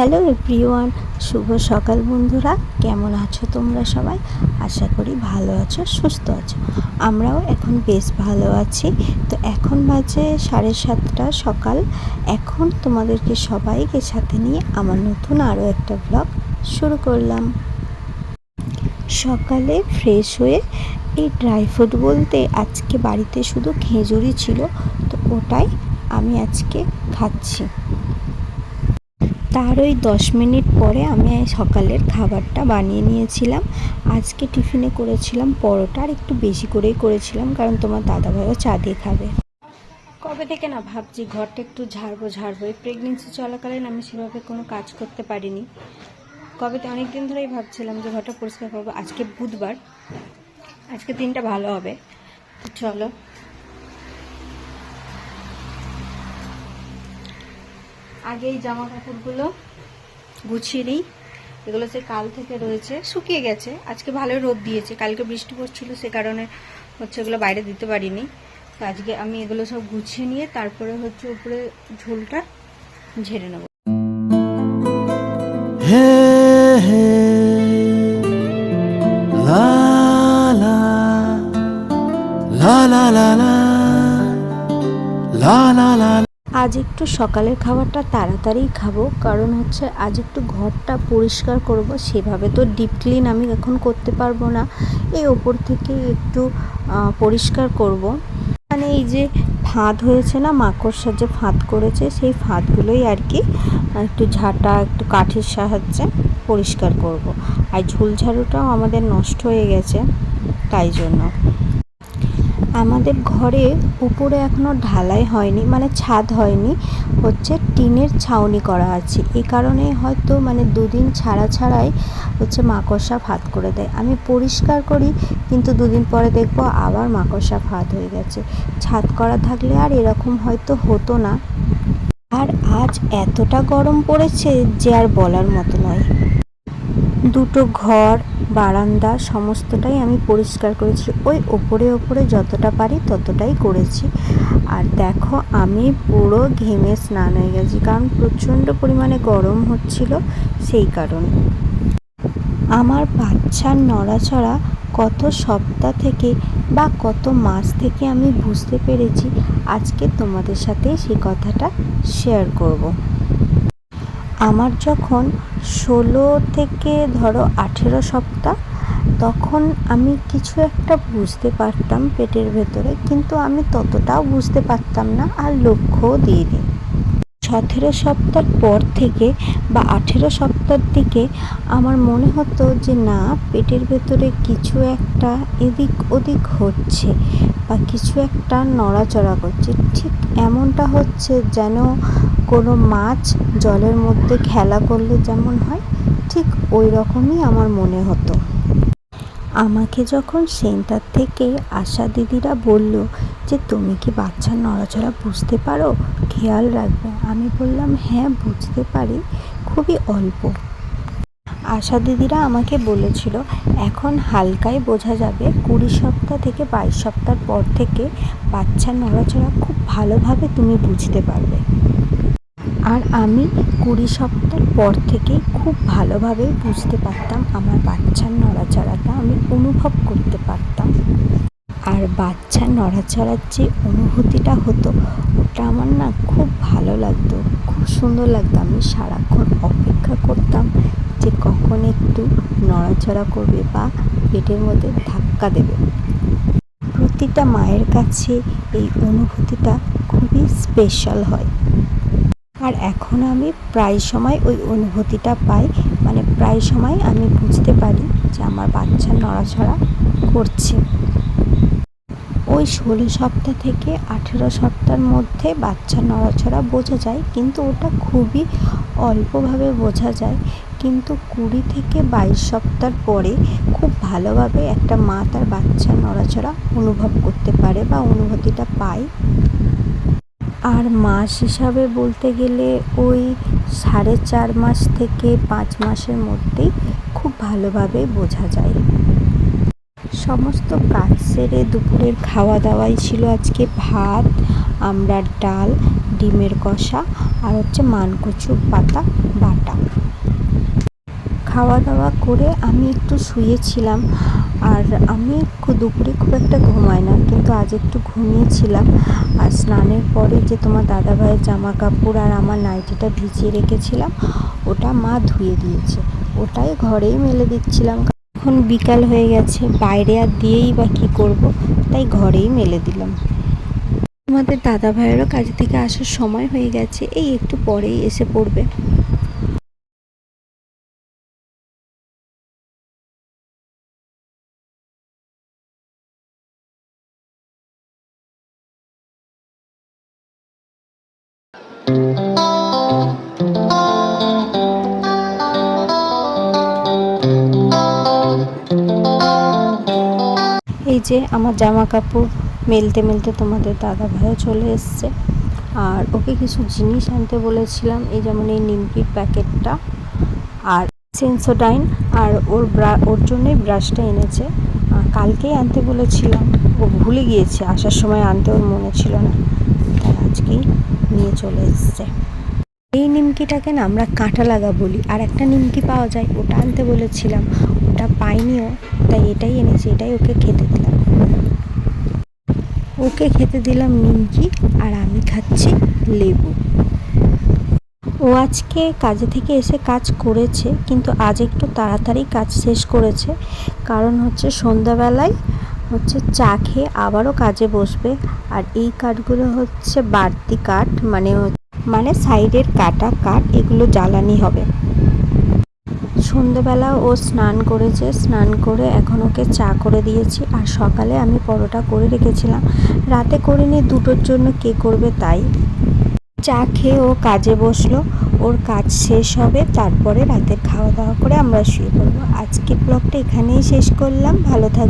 Hello everyone, শুভ সকাল বন্ধুরা। কেমন আছো তোমরা সবাই? আশা করি ভালো আছো, সুস্থ আছো। আমরাও এখন বেশ ভালো আছি। তো এখন বাজে 7:30 সকাল। এখন তোমাদেরকে সবাইকে সাথে নিয়ে আমার নতুন আরও একটা ব্লগ শুরু করলাম। সকালে ফ্রেশ হয়ে এই ড্রাই ফ্রুট বলতে আজকে বাড়িতে শুধু খেজুরই ছিল, তো ওটাই আমি আজকে খাচ্ছি। তার ওই 10 মিনিট পরে আমি সকালের খাবারটা বানিয়ে নিয়েছিলাম। আজকে টিফিনে করেছিলাম পরোটা, আর একটু বেশি করেই করেছিলাম কারণ তোমার দাদাভাইও চা দিয়ে খাবে। কবে থেকে না ভাবছি ঘরটা একটু ঝাড়বো। এই প্রেগনেন্সি চলাকালীন আমি সেভাবে কোনো কাজ করতে পারিনি। অনেক দিন ধরেই ভাবছিলাম যে ঘরটা পরিষ্কার করবো। আজকে বুধবার, আজকে দিনটা ভালো হবে। তো চলো আগে এই জামা কাপড়গুলো গুছিয়ে নিই। এগুলো সে কাল থেকে রয়েছে, শুকিয়ে গেছে। আজকে ভালো রোদ দিয়েছে, কালকে বৃষ্টি পড়ছিল, সে কারণে এগুলো বাইরে দিতে পারিনি। তো আজকে আমি এগুলো সব গুছিয়ে নিয়ে তারপরে উপরে ঝোলটা ঝেড়ে নেব। আজ একটু সকালের খাবারটা তাড়াতাড়ি খাবো, কারণ আজ একটু ঘরটা পরিষ্কার করব। সেভাবে তো ডিপ ক্লিন আমি এখন করতে পারবো না, এই ওপর থেকে একটু পরিষ্কার করব। মানে এই যে ফাঁদ হয়েছে না, মাকড়সার যে ফাঁদ করেছে, সেই ফাঁদগুলোই আর কি একটু একটু কাঠের সাহায্যে পরিষ্কার করব। আর ঝুলঝাড়ুটাও আমাদের নষ্ট হয়ে গেছে, তাই জন্য। আমাদের ঘরে উপরে এখনও ঢালাই হয়নি, মানে ছাদ হয়নি, টিনের ছাউনি করা আছে। এই কারণে হয়তো 2 দিন ছাড়াই মাকড়সা ফাঁদ করে দেয়। আমি পরিষ্কার করি, কিন্তু 2 দিন পরে দেখবো আবার মাকড়সা ফাঁদ হয়ে গেছে। ছাদ করা থাকলে আর এরকম হয়তো হতো না। আর আজ এতটা গরম পড়েছে যে আর বলার মতো নয়। দুটো ঘর, বারান্দা সমস্তটাই আমি পরিষ্কার করেছি। ওই ওপরে যতটা পারি ততটাই করেছি। আর দেখো আমি পুরো ঘেমে স্নান হয়ে গেছি, কারণ প্রচণ্ড পরিমাণে গরম হচ্ছিল, সেই কারণে। আমার বাচ্চার নড়াচড়া কত সপ্তাহ থেকে বা কত মাস থেকে আমি বুঝতে পেরেছি, আজকে তোমাদের সাথে সেই কথাটা শেয়ার করব। আমার যখন 16 থেকে 18 সপ্তাহ, তখন আমি কিছু একটা বুঝতে পারতাম পেটের ভেতরে, কিন্তু আমি ততটাও বুঝতে পারতাম না, আর লক্ষ্যও দিইনি। 17 সপ্তাহ পর থেকে বা 18 সপ্তাহের দিকে আমার মনে হতো যে না, পেটের ভেতরে কিছু একটা এদিক ওদিক হচ্ছে বা কিছু একটা নড়াচড়া করছে। ঠিক এমনটা হচ্ছে যেন কোনো মাছ জলের মধ্যে খেলা করলে যেমন হয়, ঠিক ওই রকমই আমার মনে হতো। আমাকে যখন সেন্টার থেকে আশা দিদিরা বলল যে তুমি কি বাচ্চার নড়াচড়া বুঝতে পারো, খেয়াল রাখবে, আমি বললাম হ্যাঁ বুঝতে পারি, খুবই অল্প। আশা দিদিরা আমাকে বলেছিল এখন হালকাই বোঝা যাবে, 20 সপ্তাহ থেকে 22 সপ্তাহ পর থেকে বাচ্চার নড়াচড়া খুব ভালোভাবে তুমি বুঝতে পারবে। আর আমি 20 সপ্তাহ পর থেকেই খুব ভালোভাবে বুঝতে পারতাম, আমার বাচ্চার নড়াচড়াটা আমি অনুভব করতে পারতাম। আর বাচ্চার নড়াচড়ার যে অনুভূতিটা হতো, ওটা আমার না খুব ভালো লাগতো, খুব সুন্দর লাগতো। আমি সারাক্ষণ অপেক্ষা করতাম যে কখন একটু নড়াচড়া করবে বা পেটের মধ্যে ধাক্কা দেবে। প্রতিটা মায়ের কাছে এই অনুভূতিটা খুবই স্পেশাল হয়। আর এখন আমি প্রায় সময় ওই অনুভূতিটা পাই, প্রায় সময় আমি বুঝতে পারি যে আমার বাচ্চা নড়াচড়া করছে। ওই 16 সপ্তাহ থেকে 18 সপ্তাহের মধ্যে বাচ্চা নড়াচড়া বোঝা যায়, কিন্তু ওটা খুবই অল্পভাবে বোঝা যায়। কিন্তু 20 থেকে 22 সপ্তাহ পরে খুব ভালোভাবে একটা মা তার বাচ্চার নড়াচড়া অনুভব করতে পারে বা অনুভূতিটা পায়। আর মাস হিসাবে বলতে গেলে ওই 4.5 মাস থেকে 5 মাসের মধ্যেই খুব ভালোভাবে বোঝা যায়। সমস্ত কাজ সেরে দুপুরের খাওয়া দাওয়াই ছিল আজকে ভাত, আমড়ার ডাল, ডিমের কষা আর হচ্ছে মানকচুর পাতা বাটা। খাওয়া দাওয়া করে আমি একটু শুয়েছিলাম। আর আমি দুপুরে খুব একটা ঘুমাই না, কিন্তু আজ একটু ঘুমিয়েছিলাম। আর স্নানের পরে যে তোমার দাদাভাইয়ের জামা কাপড় আর আমার নাইটিটা ভিজিয়ে রেখেছিলাম, ওটা মা ধুয়ে দিয়েছে, ওটাই ঘরেই মেলে দিচ্ছিলাম। এখন বিকাল হয়ে গেছে, বাইরে আর দিয়েই বা কী করবো, তাই ঘরেই মেলে দিলাম। তোমাদের দাদাভাইয়েরও কাজ থেকে আসার সময় হয়ে গেছে, এই একটু পরেই এসে পড়বে। এই যে আমার জামা কাপড় মেলতে মেলতে তোমাদের দাদাভাইও চলে এসছে। আর ওকে কিছু জিনিস আনতে বলেছিলাম, এই যেমন এই নিমকির প্যাকেটটা আর সেন্সোডাইন, আর ওর জন্যই ব্রাশটা এনেছে। কালকেই আনতে বলেছিলাম, ও ভুলে গিয়েছে, আসার সময় আনতে ওর মনে ছিল না, তাই আজকেই নিয়ে চলে এসছে। এই নিমকিটাকে না আমরা কাঁটা লাগা বলি, আর একটা নিমকি পাওয়া যায়, ওটা আনতে বলেছিলাম, ওটা পাইনিও, তাই এটাই এনেছি, এটাই ওকে খেতে দিলাম। ওকে খেতে দিলাম নিমকি, আর আমি খাচ্ছি লেবু। ও আজকে কাজে থেকে এসে কাজ করেছে, কিন্তু আজ একটু তাড়াতাড়ি কাজ শেষ করেছে, কারণ হচ্ছে সন্ধ্যাবেলায় হচ্ছে চা খেয়ে আবারও কাজে বসবে। আর এই কাঠগুলো হচ্ছে বাড়তি কাঠ, মানে সাইডের কাটা কাঠ, এগুলো জ্বালানি হবে। সন্ধ্যেবেলা ও স্নান করেছে, স্নান করে এখন ওকে চা করে দিয়েছি। আর সকালে আমি পরোটা করে রেখেছিলাম, রাতে করিনি, দুটোর জন্য কে করবে তাই। চা খেয়ে ও কাজে বসলো, ওর কাজ শেষ হবে, তারপরে রাতের খাওয়া দাওয়া করে আমরা শুয়ে পড়বো। আজকের ব্লগটা এখানেই শেষ করলাম, ভালো থাকবে।